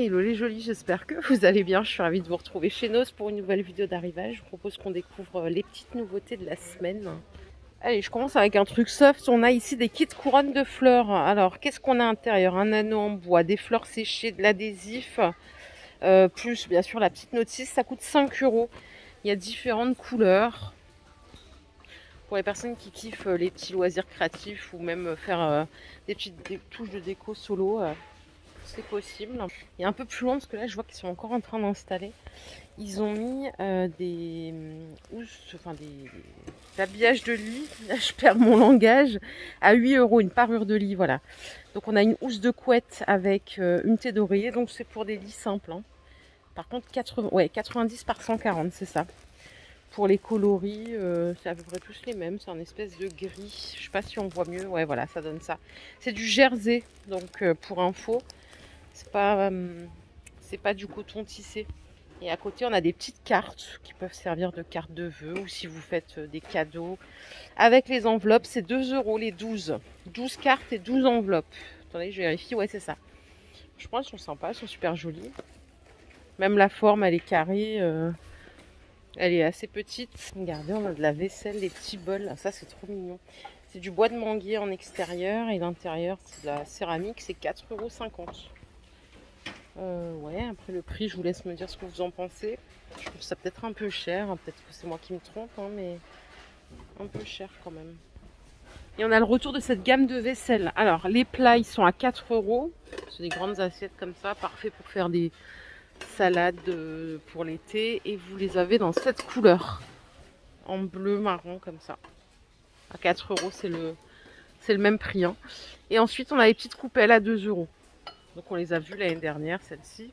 Hello les jolis, j'espère que vous allez bien. Je suis ravie de vous retrouver chez Noz pour une nouvelle vidéo d'arrivage. Je vous propose qu'on découvre les petites nouveautés de la semaine. Allez, je commence avec un truc soft. On a ici des kits couronnes de fleurs. Alors, qu'est-ce qu'on a à l'intérieur? Un anneau en bois, des fleurs séchées, de l'adhésif, plus bien sûr la petite notice. Ça coûte 5 €. Il y a différentes couleurs. Pour les personnes qui kiffent les petits loisirs créatifs ou même faire des touches de déco solo, c'est possible. Et un peu plus loin, parce que là je vois qu'ils sont encore en train d'installer, ils ont mis des habillages de lit, là je perds mon langage, à 8 €, une parure de lit, voilà. Donc on a une housse de couette avec une thé d'oreiller, donc c'est pour des lits simples, hein. Par contre 90 par 140, c'est ça. Pour les coloris, c'est à peu près tous les mêmes, c'est un espèce de gris, je sais pas si on voit mieux, ouais voilà, ça donne ça. C'est du jersey, donc pour info, c'est pas du coton tissé. Et à côté, on a des petites cartes qui peuvent servir de cartes de vœux, ou si vous faites des cadeaux. Avec les enveloppes, c'est 2 € les 12. 12 cartes et 12 enveloppes. Attendez, je vérifie, ouais c'est ça. Je pense qu'elles sont sympas, elles sont super jolies. Même la forme, elle est carrée. Elle est assez petite. Regardez, on a de la vaisselle, des petits bols. Ça, c'est trop mignon. C'est du bois de manguier en extérieur et l'intérieur, c'est de la céramique. C'est 4,50 €. Ouais, après le prix, je vous laisse me dire ce que vous en pensez. Je trouve ça peut-être un peu cher. Peut-être que c'est moi qui me trompe, hein, mais un peu cher quand même. Et on a le retour de cette gamme de vaisselle. Alors, les plats, ils sont à 4 €. C'est des grandes assiettes comme ça, parfait pour faire des salades pour l'été. Et vous les avez dans cette couleur, en bleu marron comme ça. À 4 €, c'est le même prix, hein. Et ensuite, on a les petites coupelles à 2 €. Donc on les a vues l'année dernière, celle-ci.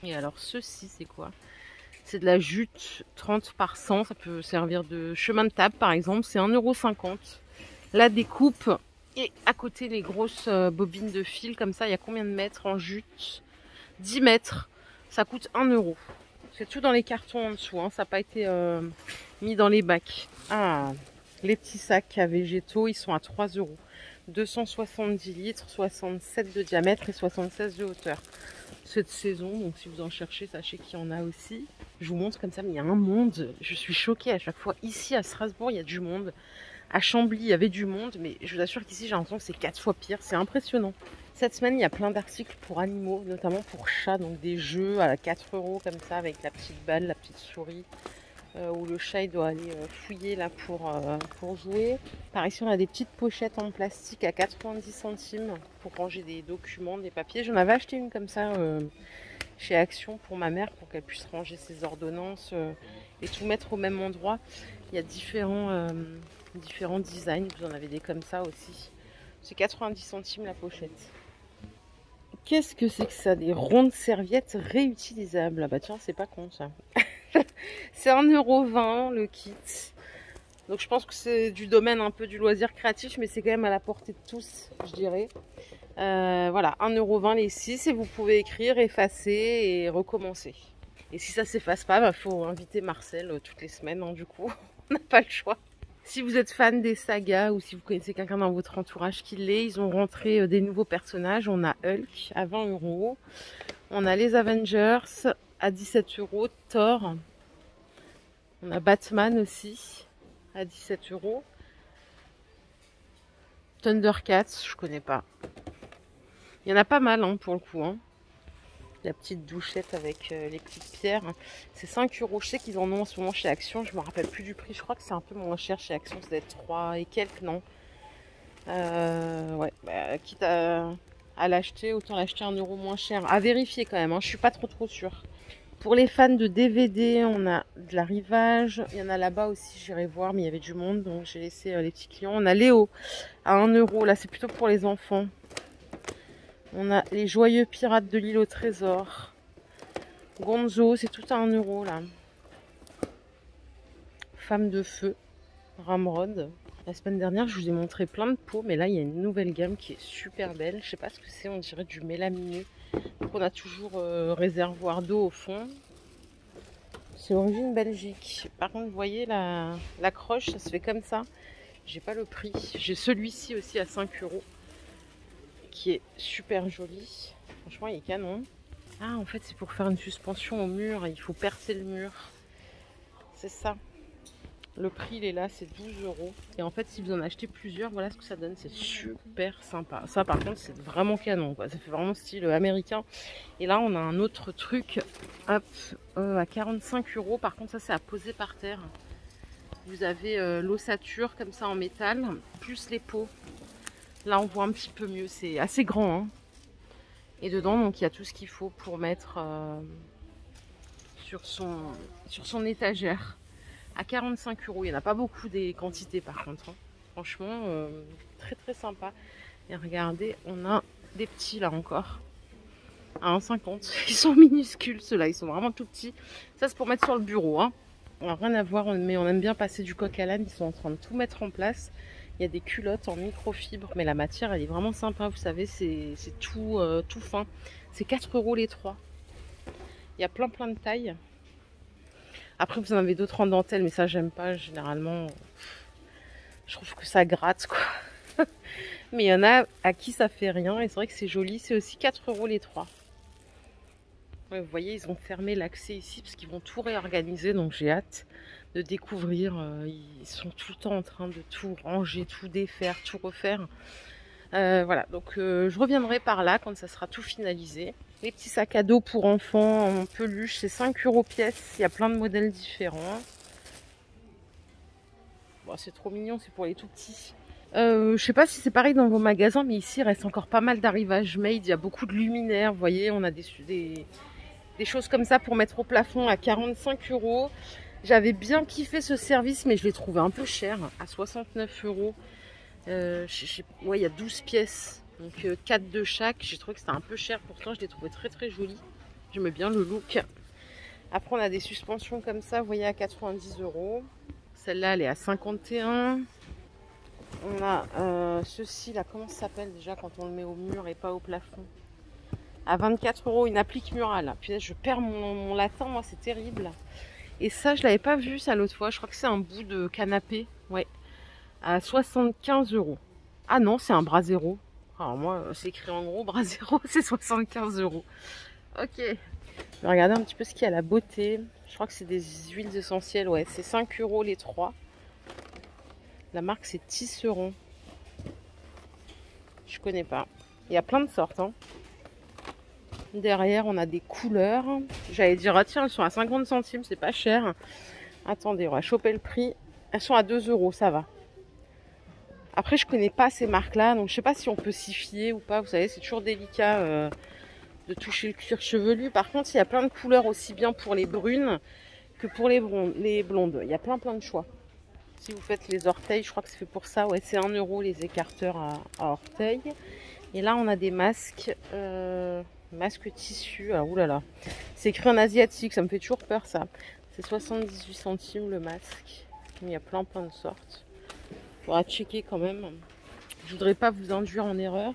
Et alors ceci, c'est quoi? C'est de la jute 30 par 100. Ça peut servir de chemin de table par exemple. C'est 1,50 €. La découpe. Et à côté les grosses bobines de fil comme ça. Il y a combien de mètres en jute? 10 mètres. Ça coûte 1 €. C'est tout dans les cartons en dessous, hein. Ça n'a pas été mis dans les bacs. Ah, les petits sacs à végétaux, ils sont à 3 €. 270 litres, 67 de diamètre et 76 de hauteur. Cette saison, donc si vous en cherchez, sachez qu'il y en a aussi. Je vous montre comme ça, mais il y a un monde. Je suis choquée à chaque fois. Ici à Strasbourg, il y a du monde. À Chambly, il y avait du monde, mais je vous assure qu'ici, j'ai l'impression que c'est 4 fois pire. C'est impressionnant. Cette semaine, il y a plein d'articles pour animaux, notamment pour chats, donc des jeux à 4 € comme ça, avec la petite balle, la petite souris. Où le chat il doit aller fouiller là pour jouer. Par ici on a des petites pochettes en plastique à 90 centimes pour ranger des documents, des papiers. J'en avais acheté une comme ça chez Action pour ma mère pour qu'elle puisse ranger ses ordonnances et tout mettre au même endroit. Il y a différents designs, vous en avez des comme ça aussi. C'est 90 centimes la pochette. Qu'est-ce que c'est que ça? Des rondes serviettes réutilisables. Ah bah tiens, c'est pas con ça. C'est 1,20 € le kit. Donc je pense que c'est du domaine un peu du loisir créatif, mais c'est quand même à la portée de tous, je dirais. Voilà, 1,20 € les 6 et vous pouvez écrire, effacer et recommencer. Et si ça s'efface pas, bah, faut inviter Marcel toutes les semaines, hein, du coup. On n'a pas le choix. Si vous êtes fan des sagas ou si vous connaissez quelqu'un dans votre entourage qui l'est, ils ont rentré des nouveaux personnages. On a Hulk à 20 €. On a les Avengers à 17 €. Thor. On a Batman aussi à 17 €. Thundercats, je connais pas. Il y en a pas mal, hein, pour le coup, hein. La petite douchette avec les petites pierres. C'est 5 €. Je sais qu'ils en ont en ce moment chez Action. Je me rappelle plus du prix. Je crois que c'est un peu moins cher chez Action. Ça doit être 3 et quelques, non? Ouais, bah, quitte à l'acheter, autant l'acheter 1 € moins cher. À vérifier quand même, hein. Je suis pas trop sûre. Pour les fans de DVD, on a de l'arrivage. Il y en a là-bas aussi, j'irai voir, mais il y avait du monde, donc j'ai laissé les petits clients. On a Léo à 1 €. Là, c'est plutôt pour les enfants. On a les joyeux pirates de l'île au trésor. Gonzo, c'est tout à 1 € là. Femme de feu, Ramrod. La semaine dernière, je vous ai montré plein de pots, mais là, il y a une nouvelle gamme qui est super belle. Je sais pas ce que c'est, on dirait du mélaminé. Donc on a toujours réservoir d'eau au fond. C'est origine Belgique. Par contre, vous voyez la croche, ça se fait comme ça. J'ai pas le prix. J'ai celui-ci aussi à 5 €, qui est super joli. Franchement, il est canon. Ah, en fait, c'est pour faire une suspension au mur. Il faut percer le mur. C'est ça. Le prix, il est là, c'est 12 €. Et en fait, si vous en achetez plusieurs, voilà ce que ça donne. C'est super sympa. Ça, par contre, c'est vraiment canon, quoi. Ça fait vraiment style américain. Et là, on a un autre truc, hop, à 45 €. Par contre, ça, c'est à poser par terre. Vous avez l'ossature comme ça en métal, plus les pots. Là, on voit un petit peu mieux. C'est assez grand, hein. Et dedans, donc, il y a tout ce qu'il faut pour mettre sur son étagère. À 45 €. Il n'y en a pas beaucoup des quantités par contre. Hein. Franchement, très très sympa. Et regardez, on a des petits là encore. À 1,50 €. Ils sont minuscules ceux-là, ils sont vraiment tout petits. Ça c'est pour mettre sur le bureau. Hein. Alors, rien à voir, mais on aime bien passer du coq à l'âne. Ils sont en train de tout mettre en place. Il y a des culottes en microfibre, mais la matière elle est vraiment sympa. Vous savez, c'est tout, tout fin. C'est 4 € les 3. Il y a plein de tailles. Après, vous en avez d'autres en dentelle, mais ça, j'aime pas. Généralement, je trouve que ça gratte, quoi. Mais il y en a à qui ça fait rien. Et c'est vrai que c'est joli. C'est aussi 4 € les 3. Ouais, vous voyez, ils ont fermé l'accès ici parce qu'ils vont tout réorganiser. Donc, j'ai hâte de découvrir. Ils sont tout le temps en train de tout ranger, tout défaire, tout refaire. Voilà, donc je reviendrai par là quand ça sera tout finalisé. Les petits sacs à dos pour enfants en peluche, c'est 5 € pièce. Il y a plein de modèles différents. Bon, c'est trop mignon, c'est pour les tout petits. Je sais pas si c'est pareil dans vos magasins, mais ici il reste encore pas mal d'arrivages made. Il y a beaucoup de luminaires, vous voyez, on a des choses comme ça pour mettre au plafond à 45 €. J'avais bien kiffé ce service, mais je l'ai trouvé un peu cher, à 69 €. Ouais, il y a 12 pièces, donc 4 de chaque. J'ai trouvé que c'était un peu cher, pourtant je l'ai trouvé très très joli. J'aime bien le look. Après, on a des suspensions comme ça, vous voyez, à 90 €. Celle-là, elle est à 51 €. On a ceci là, comment ça s'appelle déjà quand on le met au mur et pas au plafond? À 24 €, une applique murale. Puis là, je perds mon latin, moi, c'est terrible. Et ça, je l'avais pas vu ça l'autre fois. Je crois que c'est un bout de canapé. Ouais. À 75 €. Ah non, c'est un Brasero. Alors moi, c'est écrit en gros, Brasero, c'est 75 €. Ok. Je vais regarder un petit peu ce qu'il y a à la beauté. Je crois que c'est des huiles essentielles. Ouais, c'est 5 € les 3. La marque, c'est Tisserand. Je connais pas. Il y a plein de sortes. Hein. Derrière, on a des couleurs. J'allais dire, ah tiens, elles sont à 50 centimes, c'est pas cher. Attendez, on va choper le prix. Elles sont à 2 €, ça va. Après, je connais pas ces marques-là, donc je sais pas si on peut s'y fier ou pas. Vous savez, c'est toujours délicat de toucher le cuir chevelu. Par contre, il y a plein de couleurs aussi bien pour les brunes que pour les blondes. Il y a plein de choix. Si vous faites les orteils, je crois que c'est fait pour ça. Ouais, c'est 1 € les écarteurs à orteils. Et là, on a des masques, masques tissu. Ah, oulala, c'est écrit en asiatique, ça me fait toujours peur ça. C'est 78 centimes le masque. Il y a plein de sortes. Faudra checker quand même. Je voudrais pas vous induire en erreur.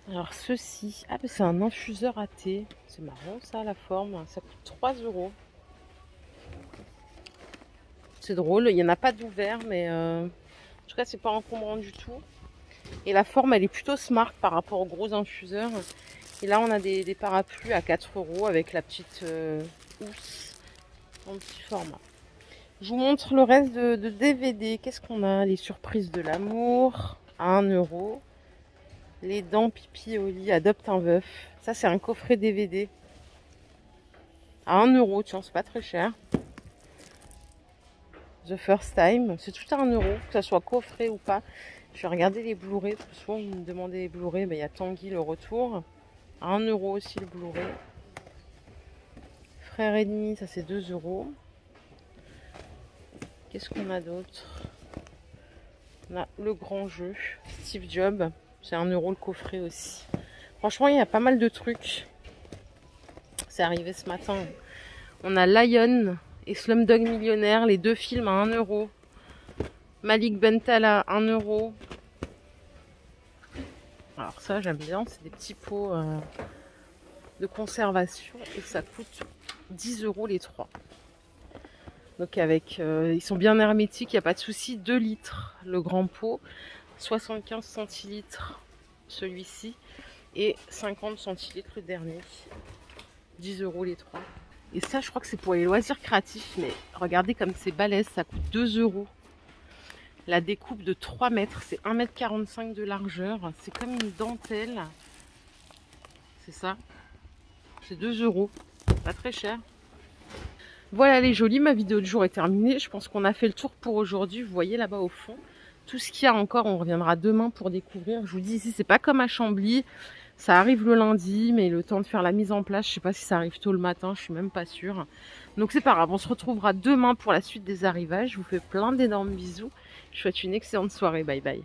Alors ceci, ah mais c'est un infuseur à thé. C'est marrant ça la forme. Ça coûte 3 €. C'est drôle, il n'y en a pas d'ouvert, mais en tout cas c'est pas encombrant du tout. Et la forme elle est plutôt smart par rapport aux gros infuseurs. Et là on a des parapluies à 4 € avec la petite housse en petit format. Je vous montre le reste de DVD. Qu'est-ce qu'on a? Les surprises de l'amour à 1 €. Les dents pipi au lit, adopte un veuf. Ça, c'est un coffret DVD à 1 €. Tiens, c'est pas très cher. The First Time, c'est tout à 1 €, que ça soit coffret ou pas. Je vais regarder les Blu-ray. Parce que souvent, vous me demandez les Blu-ray. Ben, il y a Tanguy, le retour. À 1 € aussi, le Blu-ray. Frère et demi, ça c'est 2 €. Qu'est-ce qu'on a d'autre? On a le grand jeu, Steve Jobs, c'est 1 € le coffret aussi. Franchement, il y a pas mal de trucs. C'est arrivé ce matin. On a Lion et Slumdog Millionnaire, les deux films à 1 €. Malik Bentala, 1 €. Alors ça, j'aime bien, c'est des petits pots de conservation et ça coûte 10 € les 3. Donc avec, ils sont bien hermétiques, il n'y a pas de souci. 2 litres le grand pot, 75 centilitres celui-ci. Et 50 centilitres le dernier. 10 € les 3. Et ça, je crois que c'est pour les loisirs créatifs. Mais regardez comme c'est balèze, ça coûte 2 €. La découpe de 3 mètres, c'est 1,45 m de largeur. C'est comme une dentelle. C'est ça. C'est 2 €. Pas très cher. Voilà les jolis, ma vidéo de jour est terminée. Je pense qu'on a fait le tour pour aujourd'hui. Vous voyez là-bas au fond. Tout ce qu'il y a encore, on reviendra demain pour découvrir. Je vous dis ici, c'est pas comme à Chambly. Ça arrive le lundi, mais le temps de faire la mise en place, je sais pas si ça arrive tôt le matin, je suis même pas sûre. Donc c'est pas grave, on se retrouvera demain pour la suite des arrivages. Je vous fais plein d'énormes bisous. Je vous souhaite une excellente soirée. Bye bye.